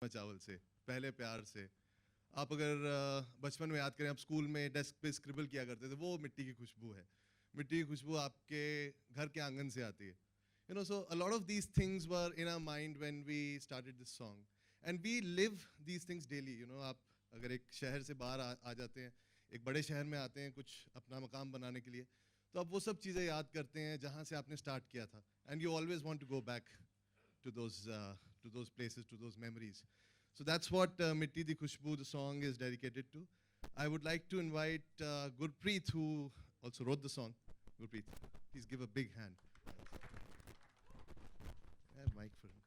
चावल से, पहले प्यार से। आप अगर बचपन में याद करें, आप स्कूल में डेस्क पे स्क्रिबल किया करते थे, वो मिट्टी की खुशबू है। मिट्टी की खुशबू आपके घर के आंगन से आती है। So a lot of these things were in our mind when we started this song. And we live these things daily. आप अगर एक शहर से बाहर आ जाते हैं, एक बड़े शहर में आते हैं कुछ अपना मकाम बनाने के लिए, तो आप वो सब चीज़ें याद करते हैं जहाँ से आपने स्टार्ट किया था. And you always want to go back to those places, to those memories. So that's what Mitti Di Khushboo, the song, is dedicated to. I would like to invite Gurpreet, who also wrote the song. Gurpreet, please give a big hand. I have mic for him.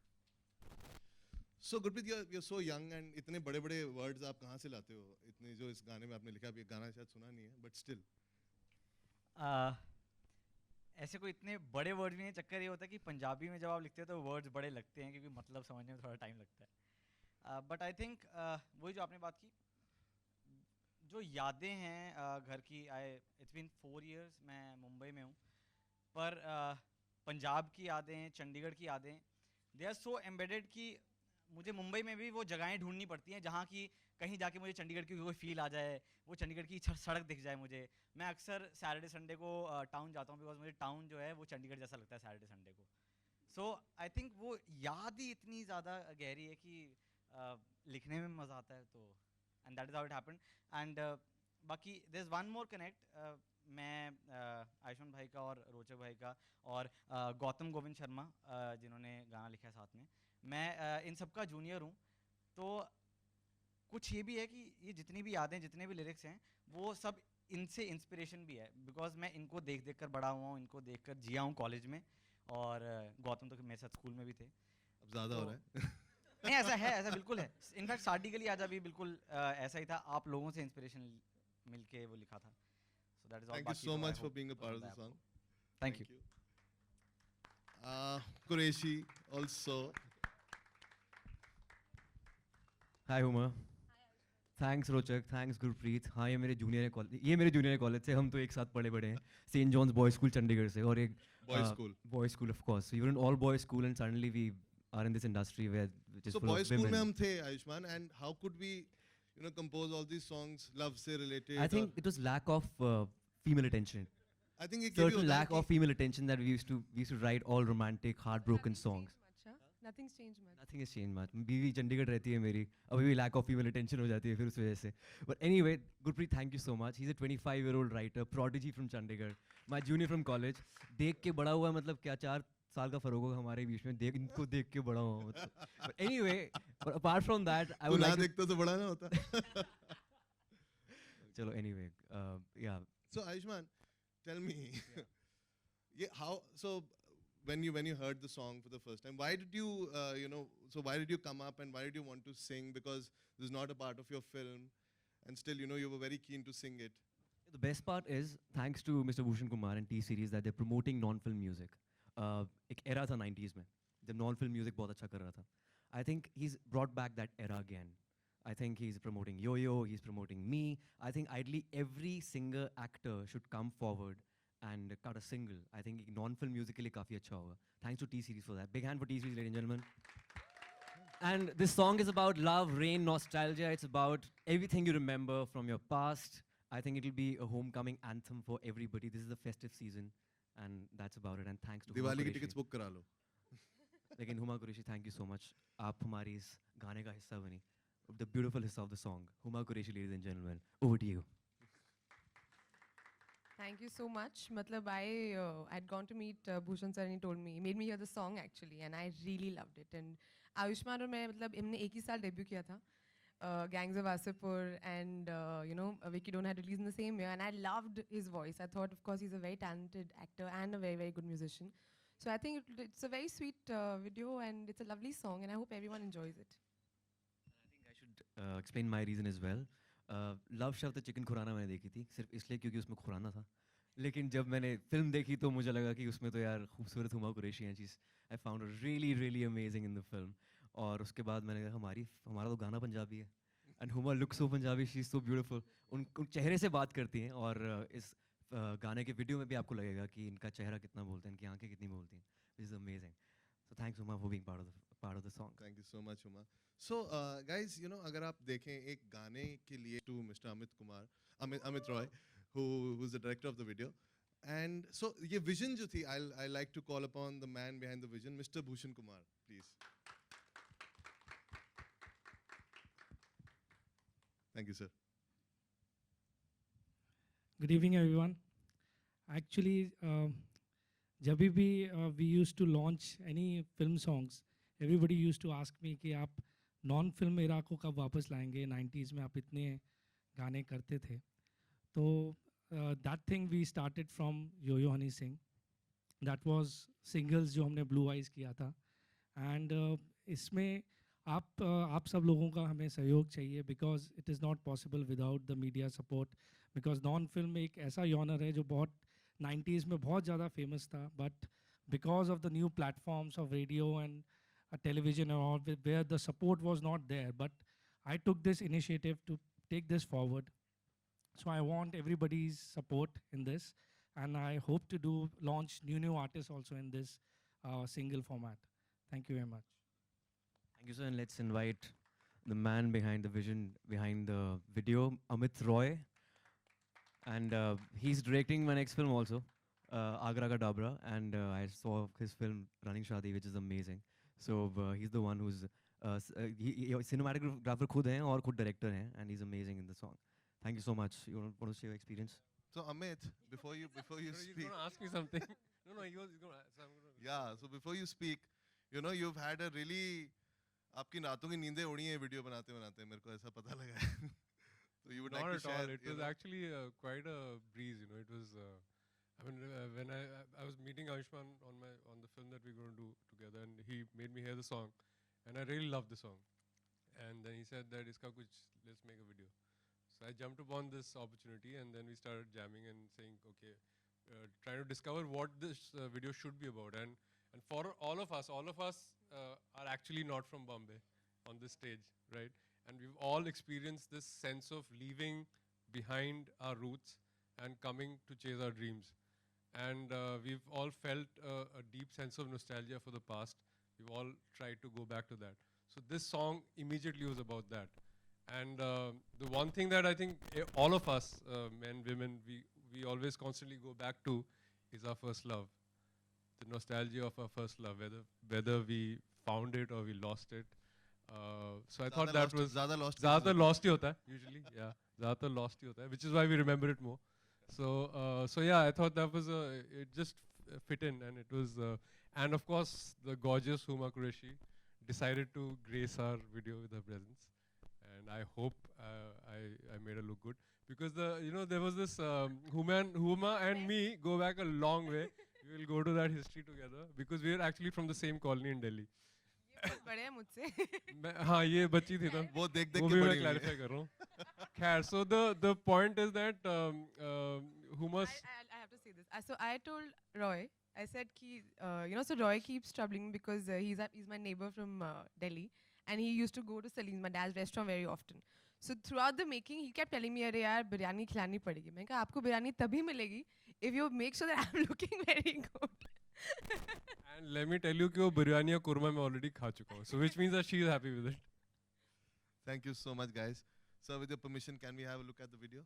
So Gurpreet, you're so young, and इतने बड़े-बड़े words आप कहाँ से लाते हो? इतने जो इस गाने में आपने लिखा, अभी गाना शायद सुना नहीं है, but still. ऐसे कोई इतने बड़े वर्ड भी नहीं, चक्कर ये होता है कि पंजाबी में जब आप लिखते हो तो वर्ड्स बड़े लगते हैं क्योंकि मतलब समझने में थोड़ा टाइम लगता है। बट आई थिंक वही जो आपने बात की, जो यादें हैं घर की। इट्स बीन 4 years मैं मुंबई में हूँ, पर पंजाब की यादें, चंडीगढ़ की यादें, दे आर सो एम्बेडेड कि मुझे मुंबई में भी वो जगहें ढूंढनी पड़ती हैं जहाँ की कहीं जाके मुझे चंडीगढ़ की कोई फील आ जाए, वो चंडीगढ़ की सड़क दिख जाए मुझे। मैं अक्सर सैटरडे संडे को टाउन जाता हूँ, बिकॉज मुझे टाउन जो है वो चंडीगढ़ जैसा लगता है सैटरडे संडे को। सो आई थिंक वो याद ही इतनी ज़्यादा गहरी है कि लिखने में मज़ा आता है। तो and that is how it happened. And बाकी there is one more connect. मैं आयुष्मान भाई का और रोचक भाई का और गौतम गोविंद शर्मा जिन्होंने गाना लिखा है साथ में, मैं इन सब का जूनियर हूँ। तो कुछ ये भी है कि ये जितनी भी यादें, जितने भी लिरिक्स हैं, वो सब इनसे इंस्पिरेशन भी है, बिकॉज मैं इनको देख देख कर बड़ा हुआ हूँ, इनको देख कर जिया हूँ कॉलेज में। और गौतम तो मेरे साथ स्कूल में भी थे। अब ज़्यादा तो हो रहा है। नहीं, ऐसा है, ऐसा बिल्कुल है। इनफैक्ट साडी के लिए आज अभी बिल्कुल ऐसा ही था, आप लोगों से इंस्पिरेशन मिलके वो लिखा था। So that is all. Thank you बाकी so तो आई much for hope being a part of पसंद the आया song. आपको। Thank you. Qureshi also. Hi Uma. Thanks रोचक, थैंक्स गुरप्रीत। हाँ, ये मेरे जूनियर है कॉलेज से। हम तो एक साथ पढ़े बड़े हैं, saint John's boys school Chandigarh से। और एक Boys school. Boys school of course. We were in all boys school and suddenly we are in this industry where which is So full boys of school में women. हम थे Ayushman, and how could we compose all these songs love से related? I think it was lack of female attention. I think ये भी Certain होता है lack कि of female attention that we used to write all romantic, heartbroken songs. Nothing's changed much. Nothing has changed much. बीवी चंडीगढ़ रहती है मेरी, अभी भी lack of female attention हो जाती है फिर उस वजह से। But anyway, Gurpreet, thank you so much. He's a 25-year-old writer, prodigy from Chandigarh, my junior from college. देख के बड़ा हुआ, मतलब क्या 4 साल का फर्क होगा हमारे बीच में, इनको देख के बड़ा हुआ मतलब। But anyway, but apart from that, I would तू ना like to... देखता तो बड़ा ना होता। चलो anyway, yeah. So Ayushman, tell me, so when you heard the song for the first time, why did you why did you come up and why did you want to sing? Because this is not a part of your film, and still you were very keen to sing it. The best part is, thanks to Mr. Bhushan Kumar and T-Series, that they're promoting non-film music. एक era था 90s में जब non-film music बहुत अच्छा कर रहा था. I think he's brought back that era again. I think he's promoting Yo-Yo, he's promoting me. I think ideally every singer, actor should come forward and cut a single. I think non-film music के लिए काफी अच्छा होगा. Thanks to T-Series for that. Big hand for T-Series, ladies and gentlemen. And this song is about love, rain, nostalgia. It's about everything you remember from your past. I think it'll be a homecoming anthem for everybody. This is the festive season, and that's about it. And thanks to Diwali की Huma tickets Qureshi. Book करा लो। लेकिन Huma Qureshi, thank you so much. आप हमारी इस गाने का हिस्सा बनी. The beautiful hiss of the song. Huma Qureshi, ladies and gentlemen. Over to you. Thank you so much. Matlab, I'd gone to meet Bhushan sir and he told me, he made me hear the song actually, and I really loved it. And Ayushman और मैं मतलब हमने एक ही साल debut किया था, Gangs of Wasseypur, and Vicky Don't had released in the same year, and I loved his voice. I thought, of course, he's a very talented actor and a very, very good musician. So I think it's a very sweet video, and it's a lovely song, and I hope everyone enjoys it. I think I should explain my reason as well. Love शव the chicken Khurana मैंने देखी थी सिर्फ इसलिए क्योंकि उसमें खुराना था, लेकिन जब मैंने फिल्म देखी तो मुझे लगा कि उसमें तो यार खूबसूरत हुमा कुरैशी हैं चीज़। I found really really amazing in the film. और उसके बाद मैंने कहा हमारा तो गाना पंजाबी है, and Huma look so Punjabi, she is so beautiful. उन चेहरे से बात करती हैं, और इस गाने के वीडियो में भी आपको लगेगा कि इनका चेहरा कितना बोलते हैं, इनकी आंखें कितनी बोलती हैं, which is amazing. So thanks Huma for being part of the part of the song. Thank you so much, Uma. So, guys, you know, अगर आप देखें एक गाने के लिए to Mr. Amit Roy, who's the director of the video, and so ये vision जो थी, I like to call upon the man behind the vision, Mr. Bhushan Kumar, please. Thank you, sir. Good evening, everyone. Actually, जब भी we used to launch any film songs, everybody used to ask me कि आप non film era को कब वापस लाएंगे 90s में आप इतने गाने करते थे तो that thing we started from Yo-Yo Honey Singh. That was singles जो हमने Blue Eyes किया था and इसमें आप सब लोगों का हमें सहयोग चाहिए because it is not possible without the media support because non film एक ऐसा जॉनर है जो बहुत 90s में बहुत ज़्यादा फेमस था but because of the new platforms of radio and television and all where the support was not there but I took this initiative to take this forward so I want everybody's support in this and I hope to launch new artists also in this single format. Thank you very much. Thank you, sir. And let's invite the man behind the vision, behind the video, Amit Roy. And he's directing my next film also, Agra Ka Dabra. And I saw his film Running Shadi, which is amazing. So he's the one who's cinematographer खुद हैं और खुद director हैं, and he's amazing in the song. Thank you so much. You want to share your experience? So Amit, before you No, speak, he's going to ask me something. No, he was going to ask. So I'm going to. yeah. So before you speak, you know, you've had a really, आपकी रातों की नींदें उड़ी हैं video बनाते बनाते, मेरे को ऐसा पता लगा है. So you would Not like to at share? all. It you was know? actually quite a breeze, you know. It was, I mean, when I was meeting Ayushman on the film that we're going to do together, and he made me hear the song, and I really loved the song. And then he said that iska kuch, let's make a video. So I jumped upon this opportunity, and then we started jamming and saying, okay, trying to discover what this video should be about. And for all of us are actually not from Bombay on this stage, right? And we've all experienced this sense of leaving behind our roots and coming to chase our dreams. And we've all felt a deep sense of nostalgia for the past. We've all tried to go back to that. So this song immediately was about that. And the one thing that I think all of us, men, women, we always constantly go back to is our first love. The nostalgia of our first love, whether we found it or we lost it. So I thought that was ज़्यादा lost ही होता है usually, yeah, ज़्यादा lost ही होता है, which is why we remember it more. So yeah, I thought that was it just fit in, and it was, and of course the gorgeous Huma Qureshi decided to grace our video with her presence, and I hope I made her look good because there was this Huma and me go back a long way. We will go to that history together because we are actually from the same colony in Delhi. बहुत बड़े हैं मुझसे. हाँ ये बच्ची थी ना वो देख वो के भी मैं बड़ी हुई है. क्लैरिफाई कर रहा हूँ. खैर, so the point is that Huma's I have to say this. So I told Roy, I said कि so Roy keeps troubling me because he's my neighbor from Delhi and he used to go to Salim's, my dad's restaurant, very often. So throughout the making, he kept telling me, अरे यार बिरयानी खिलानी पड़ेगी. मैंने कहा आपको बिरयानी तभी मिलेगी if you make sure that I'm looking very good. and let me tell you कि वो बिरयानी और कुरमा मैं already खा चुका हूँ. So which means that she is happy with it. Thank you so much, guys. Sir, with your permission, can we have a look at the video?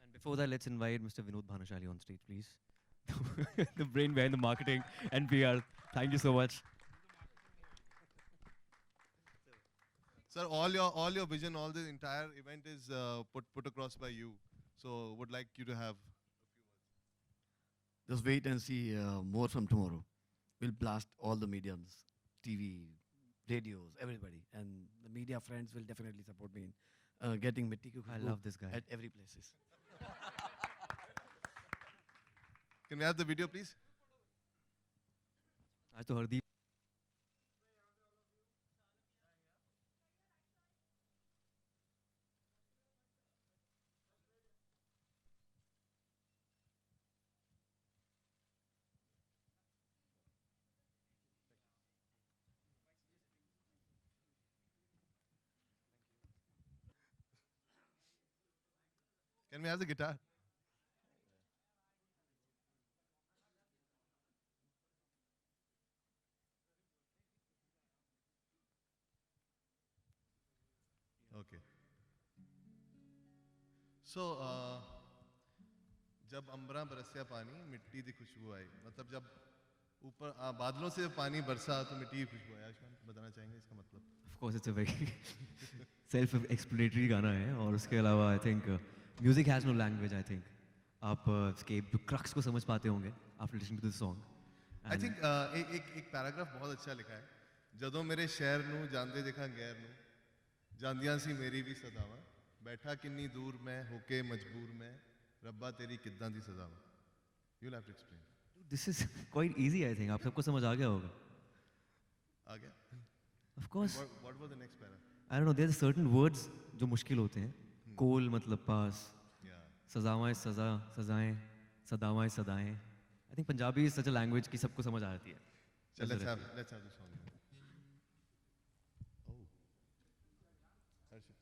And before that, let's invite Mr. Vinod Bhanashali on stage, please. The brain behind the marketing and PR. Thank you so much. Sir, all your vision, all the entire event is put across by you. So would like you to have. Just wait and see more from tomorrow. We'll blast all the mediums, TV, radios, everybody. And the media friends will definitely support me in getting Mitti Ki I Khushboo love this guy. at every places. Can we have the video, please? आज तो Hardeep Can we have the guitar? सो जब अंबरा बरसिया पानी मिट्टी दी खुशबू आई, मतलब जब ऊपर बादलों से पानी बरसा तो मिट्टी की खुशबू आई। आयुष्मान बताना चाहेंगे इसका मतलब? Of course, it's a very self-explanatory गाना है, और उसके अलावा I think music has no language. I think आप इसके crux को समझ पाते होंगे after listening to this song. I think एक पैराग्राफ बहुत अच्छा लिखा है। ਜਦੋਂ ਮੇਰੇ ਸ਼ਹਿਰ ਨੂੰ ਜਾਂਦੇ ਦੇਖਾਂ ਗੈਰ ਨੂੰ, ਜਾਂਦੀਆਂ ਸੀ ਮੇਰੀ ਵੀ ਸਦਾਵਾਂ, ਬੈਠਾ ਕਿੰਨੀ ਦੂਰ ਮੈਂ ਹੋ ਕੇ ਮਜਬੂਰ ਮੈਂ, ਰੱਬਾ ਤੇਰੀ ਕਿੱਦਾਂ ਦੀ ਸਜ਼ਾਵਾਂ। You have to explain. This is quite easy, I think. आप सबको समझ आ गया होगा. आ गया? Of course. What was the next para? I don't know. There's certain words जो मुश्किल होते हैं. कोल मतलब पास. Yeah. सजावाएं सजा सजाएं सदावाएं सदाएं. I think Punjabi is such a language कि सबको समझ आ जाती है. So ऐसा let's रहता है. have the song. Oh. Harshit.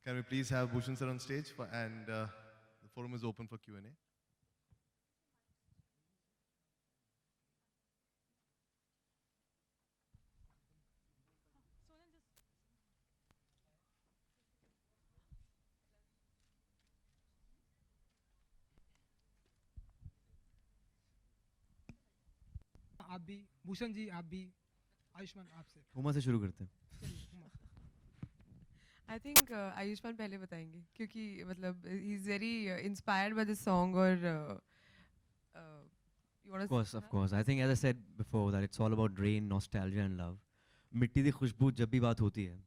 Can we please have Bhushan sir on stage and the forum is open for Q&A. आप भी, भूषण जी आप भी, आयुष्मान आपसे। हुमा से शुरू करते हैं. आई थिंक आयुष्मान पहले बताएंगे, क्योंकि मतलब he is very inspired by this song. और Of course. I think, as I said before, that it's all about rain, nostalgia, and love. मिट्टी दी खुशबू जब भी बात होती है,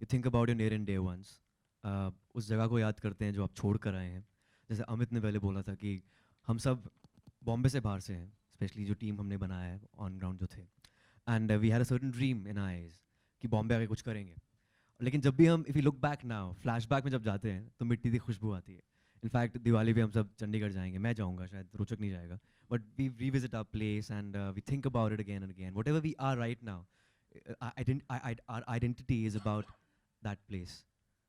you think about your near and dear ones. उस जगह को याद करते हैं जो आप छोड़ कर आए हैं. जैसे अमित ने पहले बोला था कि हम सब बॉम्बे से बाहर से हैं, स्पेशली जो टीम हमने बनाया है ऑन ग्राउंड जो थे. And we had a certain dream in our eyes कि बॉम्बे आके कुछ करेंगे. लेकिन जब भी हम, if you look back now, flashback में जब जाते हैं तो मिट्टी की खुशबू आती है. इनफैक्ट दिवाली पे हम सब चंडीगढ़ जाएंगे, मैं जाऊंगा, शायद रोचक नहीं जाएगा, but we revisit our place and we think about it again and again. Whatever we are right now, our identity is about that place,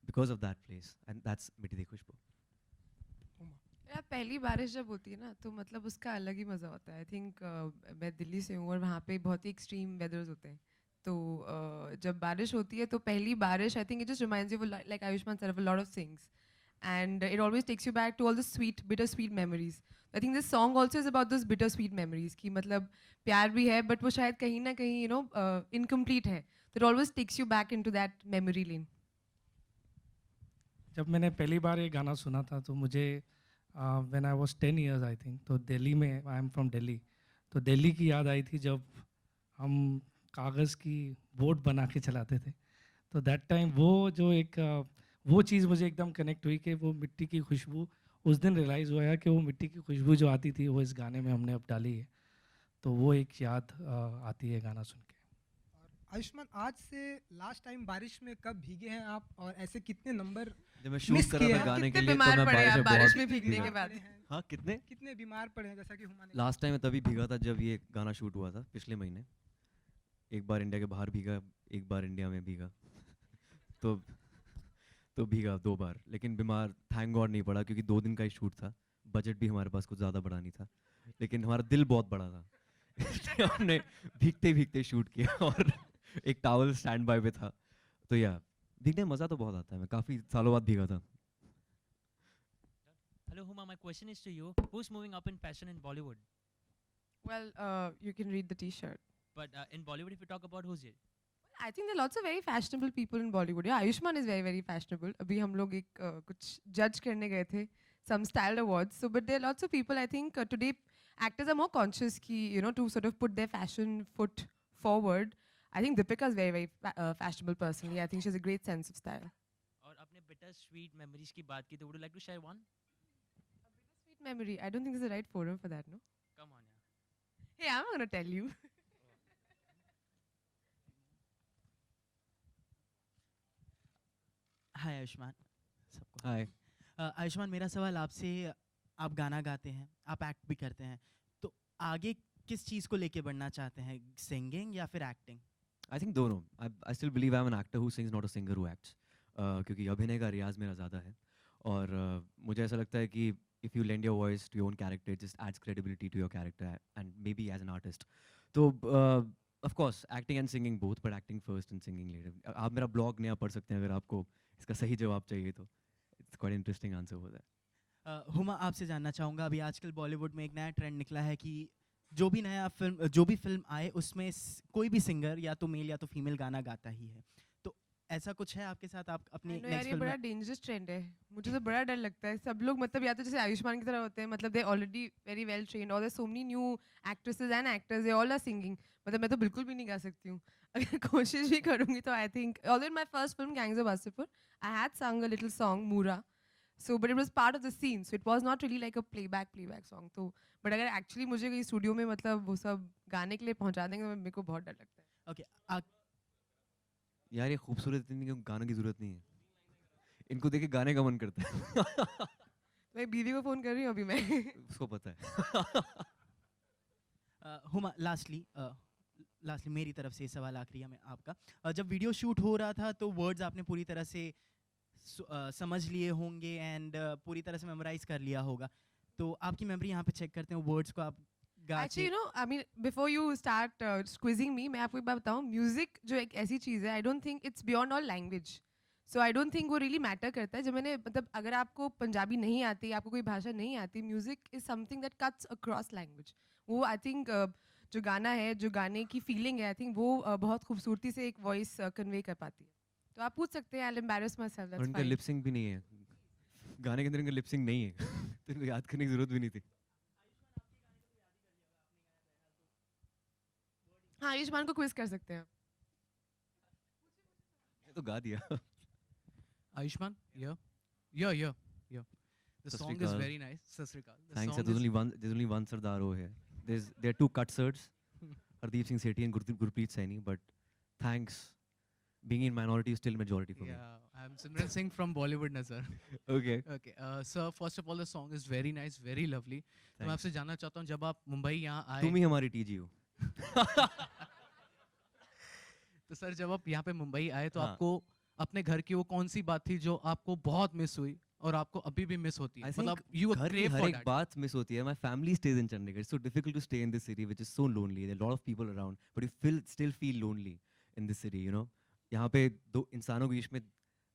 because of that place, and that's मिट्टी की खुशबू. यार पहली बारिश जब होती है ना, तो मतलब उसका अलग ही मज़ा होता है. आई थिंक मैं दिल्ली से हूँ और वहाँ पे बहुत ही एक्सट्रीम वेदर्स होते हैं. तो जब बारिश होती है तो पहली बारिश, I think it just reminds you like Ayushmann sir of a lot of things, and it always takes you back to all the sweet bitter sweet memories. I think this song also is about this bitter sweet memories, कि मतलब प्यार भी है but वो शायद कहीं ना कहीं इनकम्प्लीट है. तो it always takes you back into that memory lane. जब मैंने पहली बार ये गाना सुना था तो मुझे when I was 10 years I think, तो दिल्ली में, आई एम फ्रॉम दिल्ली, तो दिल्ली की याद आई थी जब हम कागज़ की बोट बना के चलाते थे. तो दैट टाइम वो चीज़ मुझे एकदम कनेक्ट हुई कि वो मिट्टी की खुशबू, उस दिन रियलाइज़ हुआ कि वो मिट्टी की खुशबू जो आती थी वो इस गाने में हमने अब डाली है. तो वो एक याद आती है गाना सुन के. आयुष्मान, आज से लास्ट टाइम बारिश में कब भीगे हैं आप, और ऐसे कितने नंबर जब मैं शूट मिस कर रहा किए था हैं? गाने के कितने लिए, तो बीमार मैं पड़े आप बारिश में बहुत भीगने भीगा. के बाद? पड़े हैं? हाँ, कितने कितने बीमार पड़े हैं, जैसा कि हुमा ने लास्ट टाइम मैं तभी भीगा था जब ये गाना शूट हुआ था पिछले महीने. एक बार इंडिया के बाहर भीगा, एक बार इंडिया में भीगा. तो भीगा 2 बार, लेकिन बीमार थैंक गॉड नहीं पड़ा, क्योंकि 2 दिन का ही शूट था. बजट भी हमारे पास कुछ ज़्यादा बड़ा नहीं था, लेकिन हमारा दिल बहुत बड़ा था. इसलिए हमने भीगते भीगते शूट किया और एक टावल स्टैंड बाय पे था. तो या भीगने में मज़ा तो बहुत आता है, मैं काफ़ी सालों बाद भीगा था. Hello, Huma. My question is to you. Who's moving up in fashion in Bollywood? Well, you can read the T-shirt. But in Bollywood, if you talk about who's it? I think there are lots of very fashionable people in Bollywood. Yeah, Ayushmann is very very fashionable. अभी हम लोग एक कुछ judge करने गए थे, some style awards. So, but there are lots of people. I think today actors are more conscious कि to sort of put their fashion foot forward. I think Deepika is very very fashionable personally. I think she has a great sense of style. और अपने bitter sweet memories की बात की तो would you like to share one? Sweet memory. I don't think this is the right forum for that, no? Come on, yeah. Hey, I'm not gonna tell you. हाय आयुष्मान सबको हाय. आयुष्मान मेरा सवाल आपसे, आप गाना गाते हैं, आप एक्ट भी करते हैं, तो आगे किस चीज़ को लेके बढ़ना चाहते हैं, सिंगिंग या फिर एक्टिंग? I think दोनों. I still believe I'm an actor who sings, not a singer who acts. क्योंकि अभिनय का रियाज मेरा ज़्यादा है और मुझे ऐसा लगता है कि if you lend your voice to your own character, it just adds credibility to your character and maybe as an artist. तो of course acting and singing both, but acting first and singing later. आप मेरा blog नया पढ़ सकते हैं अगर आपको इसका सही जवाब चाहिए तो. It's quite an interesting answer over there. Huma आपसे जानना चाहूँगा, अभी आजकल बॉलीवुड में एक नया ट्रेंड निकला है कि जो भी फिल्म आए उसमें कोई भी सिंगर या तो मेल या तो फीमेल गाना गाता ही है, तो ऐसा कुछ है आपके साथ? आप अपनी यार नेक्स्ट ये फिल्म बड़ा में डेंजरस ट्रेंड है. मुझे तो बड़ा डर लगता है. सब लोग मतलब या तो जैसे आयुष्मान की तरह होते हैं, मतलब they already very well trained, और there so many new actresses and actors, they all are singing. मतलब मैं तो बिल्कुल भी नहीं गा सकती हूँ. अगर कोशिश भी करूँगी तो I think although my first film gangs of Wasseypur I had sung a little song Moora. So, but it was part of the scene, so it was not really like a playback song. तो but अगर actually मुझे कहीं studio में मतलब वो सब गाने के लिए पहुंचा देंगे तो मेरे को बहुत डर लगता है. ओके यार ये खूबसूरत इतनी कि गाने की ज़रूरत नहीं है. इनको देख के गाने का मन करता है. मैं बीवी को फोन कर रही हूँ अभी मैं. उसको पता है. हुमा लास्टली मेरी तरफ से सवाल आखिरी है मैं आपका, जब वीडियो शूट हो रहा था तो वर्ड्स आपने पूरी तरह से समझ लिए होंगे एंड पूरी तरह से मेमोराइज कर लिया होगा, तो आपकी मेमोरी यहाँ पे चेक करते हैं, वर्ड्स को आप गा Actually, I mean, before you start squeezing me, मैं आपको एक बात बताऊँ, म्यूजिक जो एक ऐसी चीज़ है, I don't think it's beyond all language. So I don't think वो really matter करता है. जब मैंने मतलब अगर आपको पंजाबी नहीं आती, आपको कोई भाषा नहीं आती, music is something that cuts across language. वो I think जो गाना है, जो गाने की फीलिंग है, I think वो बहुत खूबसूरती से एक वॉइस कन्वे कर पाती है. तो आप पूछ सकते हैं, I'll embarrass myself, और that's इनका fine. लिप सिंक भी नहीं है. गाने के अंदर इनका लिप सिंक नहीं है. तो इनको याद करने की ज़रूरत भी नहीं थी. हाँ, आयुष्मान को क्विज कर सकते हैं. मैं तो गा दिया. Ayushman, yeah. The Sat song Sri is Akal. very nice. Sat Sri Akal. The Thanks. song There's is- only one Sardar over here. There are two cut Sards, Hardeep Singh Sethi and Gurpreet Saini. But thanks, being in minority is still majority for me. Yeah, I'm Simran Singh from Bollywood, Nazar. Okay. Okay, sir, first of all, the song is very nice, very lovely. तो मैं Thanks. आपसे जानना चाहता हूँ, जब आप मुंबई यहाँ आए, तुम ही हमारी टीजी हो. तो सर जब आप यहाँ पे मुंबई आए तो हाँ. आपको अपने घर की वो कौन सी बात थी जो आपको बहुत मिस हुई और आपको अभी भी मिस होती है? I मतलब think you घर की crave हर for एक that. बात मिस होती है. My family stays in Chandigarh. It's so difficult to stay in this city, which is so lonely. There are a lot of people around, but you still feel lonely in this city. You know, यहाँ पे दो इंसानों के बीच में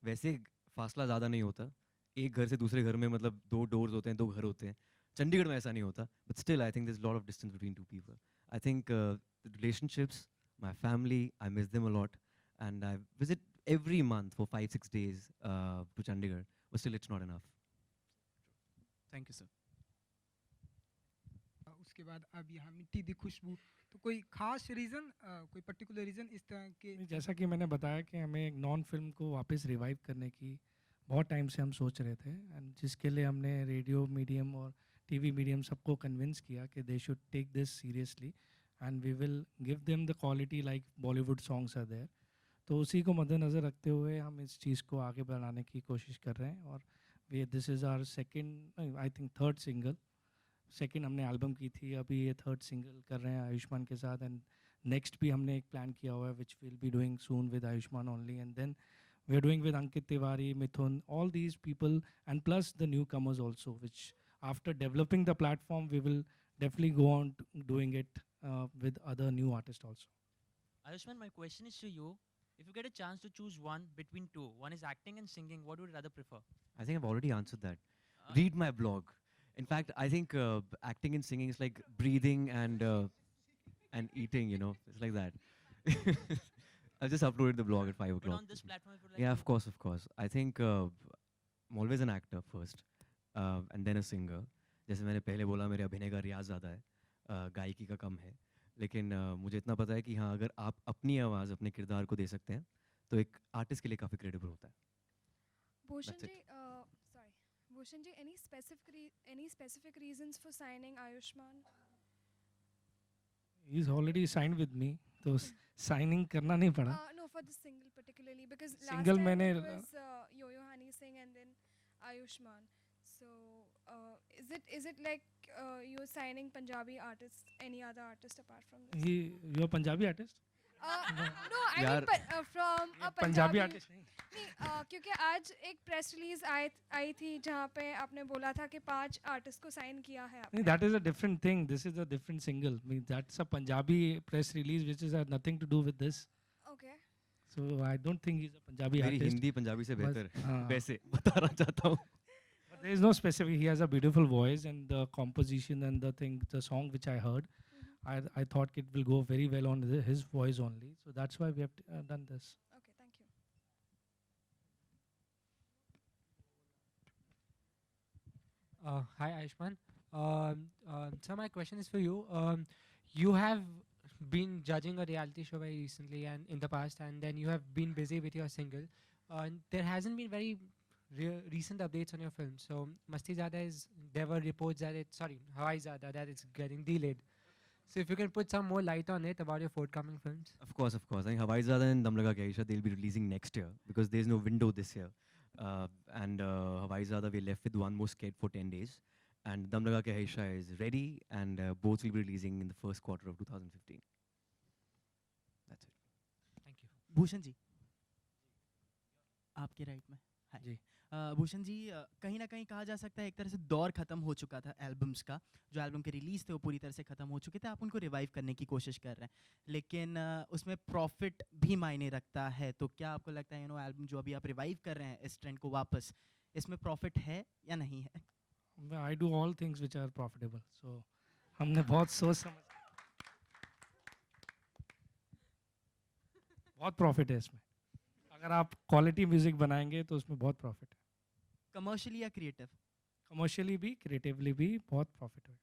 वैसे फासला ज़्यादा नहीं होता. एक घर से दूसरे घर में मतलब 2 doors होते हैं, 2 घर होते हैं. चंडीगढ़ में ऐसा नहीं होता. But still, I think there's a lot of distance between two people. I think the relationships, my family, I miss them a lot, and I visit every month for 5-6 days to Chandigarh. But still, it's not enough. Thank you, sir. उसके बाद अब यहाँ मिट्टी दी खुशबू, तो कोई खास reason, कोई particular reason इस तरह के? नहीं, जैसा कि मैंने बताया कि हमें एक नॉन फिल्म को वापस रिवाइव करने की बहुत टाइम से हम सोच रहे थे, एंड जिसके लिए हमने रेडियो मीडियम और टीवी मीडियम सबको कन्विंस किया कि they should take this seriously and we will give them the quality like Bollywood songs are there. तो उसी को मद्देनज़र रखते हुए हम इस चीज़ को आगे बढ़ाने की कोशिश कर रहे हैं. और this is our second, I think third single. Second हमने एल्बम की थी, अभी ये थर्ड सिंगल कर रहे हैं आयुष्मान के साथ, एंड नेक्स्ट भी हमने एक प्लान किया हुआ है which will be doing soon with Ayushmann only, and then we are doing with Ankit Tiwari, Mithun, all these people, and plus the newcomers also, which after developing the platform we will definitely go on doing it with other new artists also. Ayushman, my question is to you. If you get a chance to choose one between two, one is acting and singing, what would you rather prefer? I think I've already answered that. Uh, Read my blog. In fact, I think acting and singing is like breathing and eating. You know, it's like that. I've just uploaded the blog at 5 But o'clock. on this platform, if you like Yeah, to- of course, of course. I think I'm always an actor first, and then a singer. जैसे मैंने पहले बोला मेरे अभिनय का रियाज ज़्यादा है, गायकी का कम है. लेकिन मुझे इतना पता है कि हाँ अगर आप अपनी आवाज़ अपने किरदार को दे सकते हैं तो एक आर्टिस्ट के लिए काफ़ी क्रेडिबल होता है. Bhushan That's ji, sorry. Bhushan ji, any specific reasons for signing Ayushmann? He's already signed with me, तो signing करना नहीं पड़ा. No, for the single particularly because Single last time मैंने it was Yo-Yo Honey Singh and then Ayushmann. So is it like you're signing Punjabi artists, any other artist apart from this? You're Punjabi artist? No, I mean यार- from a Punjabi artist नहीं. नहीं क्योंकि आज एक press release आई थी जहाँ पे आपने बोला था कि 5 आर्टिस्ट को साइन किया है आपने. नहीं, that is a different thing. This is a different single. I mean, that's a Punjabi press release which has nothing to do with this. Okay. So I don't think he's a Punjabi मेरी artist. Hindi Punjabi से बस, बेहतर है. हाँ. वैसे बताना चाहता हूँ. But there is no specific. He has a beautiful voice, and the composition and the song which I heard, I thought it will go very well on his voice only. So that's why we have done this. Okay, thank you. Hi, Ayushmann. So my question is for you. You have been judging a reality show very recently and in the past, and then you have been busy with your single. There hasn't been very recent updates on your film. So Masti Zyada there were reports that Hawai Zyada, that it's getting delayed. So if you can put some more light on it about your forthcoming films. Of course, of course. I think Hawai Zyada and Dum Laga Ke Aisha, they'll be releasing next year because there's no window this year. And Hawai Zyada, we're left with one more skate for 10 days. And Dum Laga Ke Aisha is ready, and both will be releasing in the first quarter of 2015. That's it. Thank you. Bhushan ji, आपके right में. हाय जी. भूषण जी, कहीं ना कहीं कहा जा सकता है एक तरह से दौर ख़त्म हो चुका था एल्बम्स का. जो एल्बम के रिलीज़ थे वो पूरी तरह से ख़त्म हो चुके थे. आप उनको रिवाइव करने की कोशिश कर रहे हैं, लेकिन उसमें प्रॉफिट भी मायने रखता है. तो क्या आपको लगता है एल्बम जो अभी आप रिवाइव कर रहे हैं इस ट्रेंड को वापस, इसमें प्रॉफिट है या नहीं है? I do all things which are profitable. So हमने बहुत सोच समझ, बहुत प्रॉफिट है इसमें. अगर आप क्वालिटी म्यूजिक बनाएंगे तो उसमें बहुत प्रॉफिट है. कमर्शियली या क्रिएटिव? कमर्शियली भी, क्रिएटिवली भी बहुत प्रॉफिट है.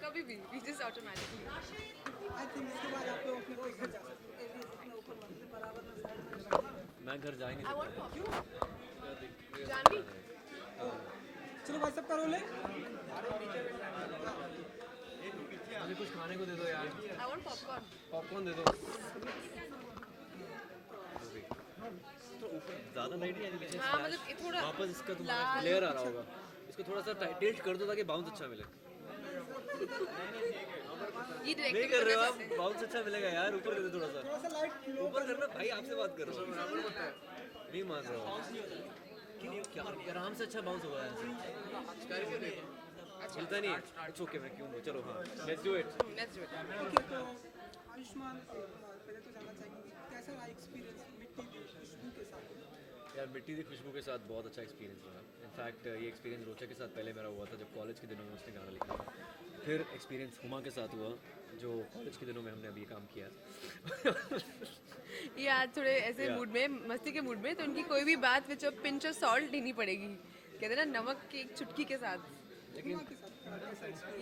कभी भी we just automatically. मैं घर जाएंगे. I want popcorn. जानवी. चलो भाई साहब का रोल है. मुझे कुछ खाने को दे दो यार. I want popcorn. पॉपकॉर्न दे दो. तो ऊपर ज़्यादा लाइट नहीं आ रही. हाँ मतलब ये थोड़ा वापस इसका तुम्हारा लाल फ्लेयर आ रहा होगा. इसको थोड़ा सा टिल्ट कर दो ताकि बाउंस अच्छा मिले. ये नहीं डायरेक्टली कर रहे हो आप. बाउंस अच्छा मिलेगा यार. ऊपर कर दो थोड़ा सा. ऊपर करना भाई. आपसे बात कर रहा हूँ. नहीं मान रहा हूँ. आराम से अच्छा बाउंस हुआ है चलता नहीं इट्स ओके मैं क्यों चलो हाँ लेट्स डू इट ओके तो आयुष्मान पहले तो जानना चाहेंगे कैसा रहा एक्सपीरियंस मिट्टी की खुशबू के साथ? यार मिट्टी की खुशबू के साथ बहुत अच्छा एक्सपीरियंस रहा इनफैक्ट ये एक्सपीरियंस रोचा के साथ पहले मेरा हुआ था जब कॉलेज के दिनों में उसने गाना लिखा था फिर एक्सपीरियंस हुमा के साथ हुआ जो कॉलेज के दिनों में हमने अभी ये काम किया ये आज थोड़े ऐसे मूड में मस्ती के मूड में तो उनकी कोई भी बात विच पिंच ऑफ सॉल्ट लेनी पड़ेगी कहते हैं ना नमक की एक चुटकी के साथ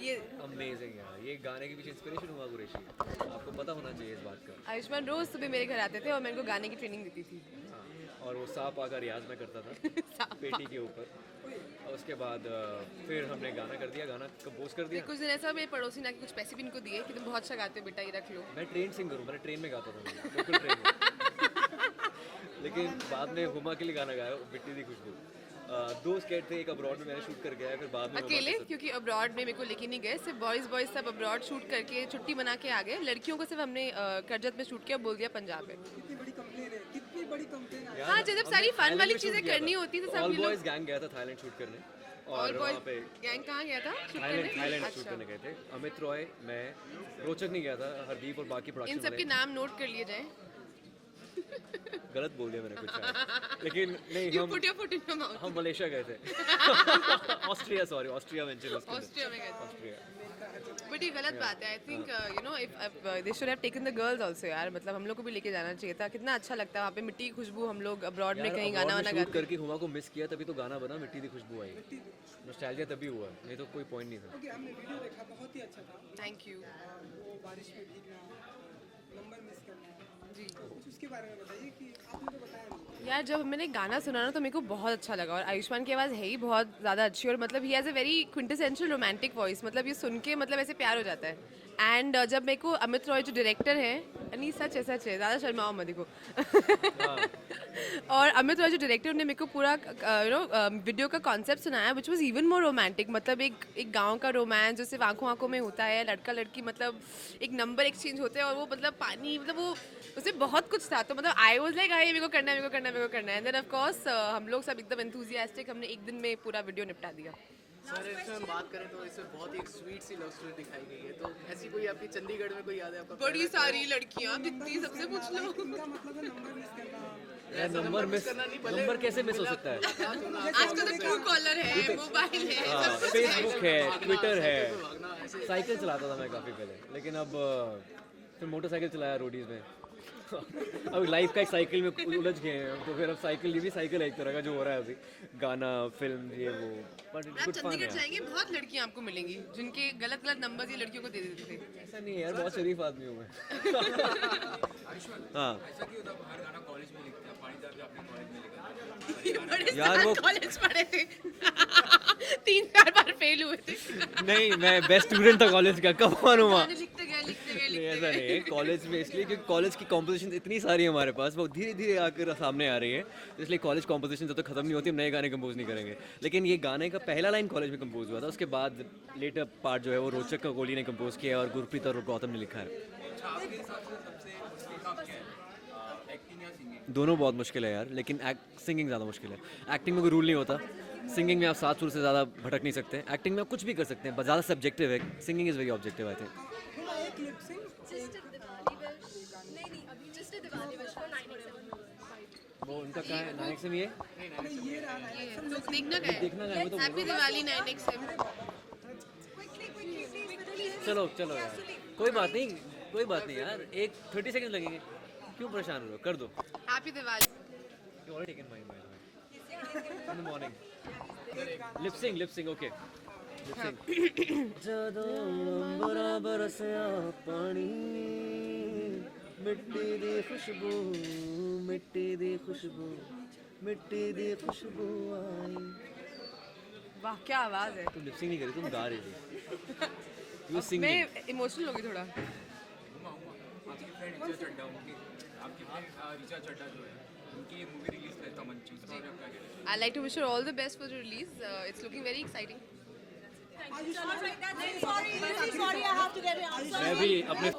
ये अमेजिंग यार ये गाने के पीछे इंस्पिरेशन हुआ कुरैशी आपको पता होना चाहिए इस बात का आयुष्मान रोज सुबह मेरे घर आते थे और मैं उनको गाने की ट्रेनिंग देती थी और वो सांप आकर रियाज में करता था पेटी के ऊपर और उसके बाद फिर हमने गाना कर दिया गाना कंपोज कर दिया कुछ दिन ऐसा मेरे पड़ोसी ने कुछ पैसे भी इनको दिए कि तुम बहुत अच्छा गाते हो बेटा ये रख लो मैं ट्रेन सिंगर हूँ मैंने ट्रेन में गाता था लोकल ट्रेन में लेकिन बाद में हुमा के लिए गाना गाया मिट्टी दी खुशबू दो स्केट थे एक अब्रॉड में मैंने शूट कर गया फिर बाद में अकेले क्योंकि अब्रॉड में मेरे को लेके नहीं गए सिर्फ बॉयज सब अब्रॉड शूट करके छुट्टी बना के आ गए लड़कियों को सिर्फ हमने करजत में शूट किया बोल दिया पंजाब में कितनी बड़ी कंप्लेन है कितनी बड़ी कंप्लेन है हाँ जब सारी फन वाली चीजें करनी होती तो सब ऑल बॉयज गैंग गया था थाईलैंड शूट करने और वहाँ पे गैंग कहाँ गया था थाईलैंड शूट करने गए थे अमित रॉय मैं रोचक नहीं गया था हरदीप और बाकी इन प्रोडक्शन सब के नाम नोट कर लिए जाए गलत बोल दिया मैंने कुछ शायद लेकिन नहीं हम मलेशिया गए थे Austria sorry Austria mention Austria में गए थे बट ये गलत बात है I think you know if they should have taken the girls also यार मतलब हम लोग को भी लेके जाना चाहिए था कितना अच्छा लगता है वहाँ पे मिट्टी की खुशबू हम लोग अब्रॉड में कहीं गाना वाना गाते करके हुमा को मिस किया तभी तो गाना बना मिट्टी की खुशबू आई नॉस्टैल्जिया तभी हुआ नहीं तो कोई पॉइंट नहीं था ओके हमने वीडियो देखा बहुत ही अच्छा था थैंक यू वो बारिश में भीगना नंबर मिस करना जी कुछ उसके बारे में बताइए कि आपने तो बताया नहीं यार जब मैंने गाना सुना ना तो मेरे को बहुत अच्छा लगा और आयुष्मान की आवाज़ है ही बहुत ज़्यादा अच्छी और मतलब he has a very quintessential romantic voice मतलब ये सुन के मतलब ऐसे प्यार हो जाता है एंड जब मेरे को अमित रॉय जो डायरेक्टर हैं नहीं सच है ज़्यादा शर्माओ मत देखो और अमित रॉय जो डायरेक्टर ने मेरे को पूरा यू नो वीडियो का कॉन्सेप्ट सुनाया which was even more romantic मतलब एक गाँव का रोमांस जो सिर्फ आंखों आंखों में होता है लड़का लड़की मतलब एक नंबर एक्सचेंज होते हैं और वो मतलब पानी मतलब वो उसमें बहुत कुछ था तो मतलब आई वॉज लाइक आई मेरे को करना है एंड देन ऑफ कोर्स हम लोग सब एकदम एंथुजियास्टिक हमने एक दिन में पूरा वीडियो निपटा दिया सर इसमें हम बात करें तो इसमें बहुत ही एक स्वीट सी लव स्टोरी दिखाई गई है तो ऐसी कोई आपकी चंडीगढ़ में कोई याद है आपका बड़ी सारी लड़कियां कितनी सबसे पूछ लो इनका मतलब है नंबर मिस करना यार नंबर कैसे मिस हो सकता है आजकल तो ट्रू कॉलर है मोबाइल है फेसबुक है ट्विटर है साइकिल चलाता था मैं काफ़ी पहले लेकिन अब फिर मोटरसाइकिल चलाया रोडीज में अब लाइफ का एक साइकिल में उलझ गए हैं तो फिर अब साइकिल ये भी साइकिल है एक तरह का जो हो रहा है अभी गाना फिल्म ये वो बट आप चंडीगढ़ जाएंगे बहुत लड़कियां आपको मिलेंगी जिनके गलत नंबर ये लड़कियों को दे देते थे ऐसा नहीं है यार बहुत शरीफ आदमी हूँ मैं हाँ यार वो कॉलेज पढ़े थे 3-4 बार फेल हुए थे नहीं मैं बेस्ट स्टूडेंट था कॉलेज का कब मानूंगा लिखते गए ऐसा नहीं है कॉलेज में इसलिए क्योंकि कॉलेज की कॉम्पोजिशन इतनी सारी है हमारे पास वो धीरे धीरे आकर सामने आ रही है इसलिए कॉलेज कॉम्पोजिशन जब तक खत्म नहीं होती हम नए गाने कंपोज नहीं करेंगे लेकिन ये गाने का पहला लाइन कॉलेज में कंपोज हुआ था उसके बाद लेटर पार्ट जो है वो रोचक का कोहली ने कंपोज किया और गुरप्रीत और गौतम ने लिखा है दोनों बहुत मुश्किल है यार लेकिन सिंगिंग ज़्यादा मुश्किल है एक्टिंग में कोई रूल नहीं होता सिंगिंग में आप 7 सुर से ज़्यादा भटक नहीं सकते एक्टिंग में आप कुछ भी कर सकते हैं ज़्यादा सब्जेक्टिव है singing is very objective I think वो उनका कहाँ है 9XM ये देखना है तो हैप्पी दिवाली 9XM चलो यार कोई बात नहीं यार एक 30 सेकंड लगेंगे क्यों परेशान हो कर दो happy Diwali You already taken mine by the way. In the morning. Lip sync, okay. Lip sync. ਜਦੋਂ ਬਰਾਬਰ ਸਿਆ ਪਾਣੀ ਮਿੱਟੀ ਦੀ ਖੁਸ਼ਬੂ आई वाह क्या आवाज है तुम लिप सिंक नहीं करी तुम गा रही थी You were singing. मैं इमोशनल हो गई थोड़ा आपकी फ्रेंड ऋचा चड्ढा जो है उनकी ये मूवी रिलीज है तमन्ना उसके बारे में क्या कहना है I'd like to wish her all the best for the release. It's looking very exciting. Sorry, I have to get it. मैं भी अपने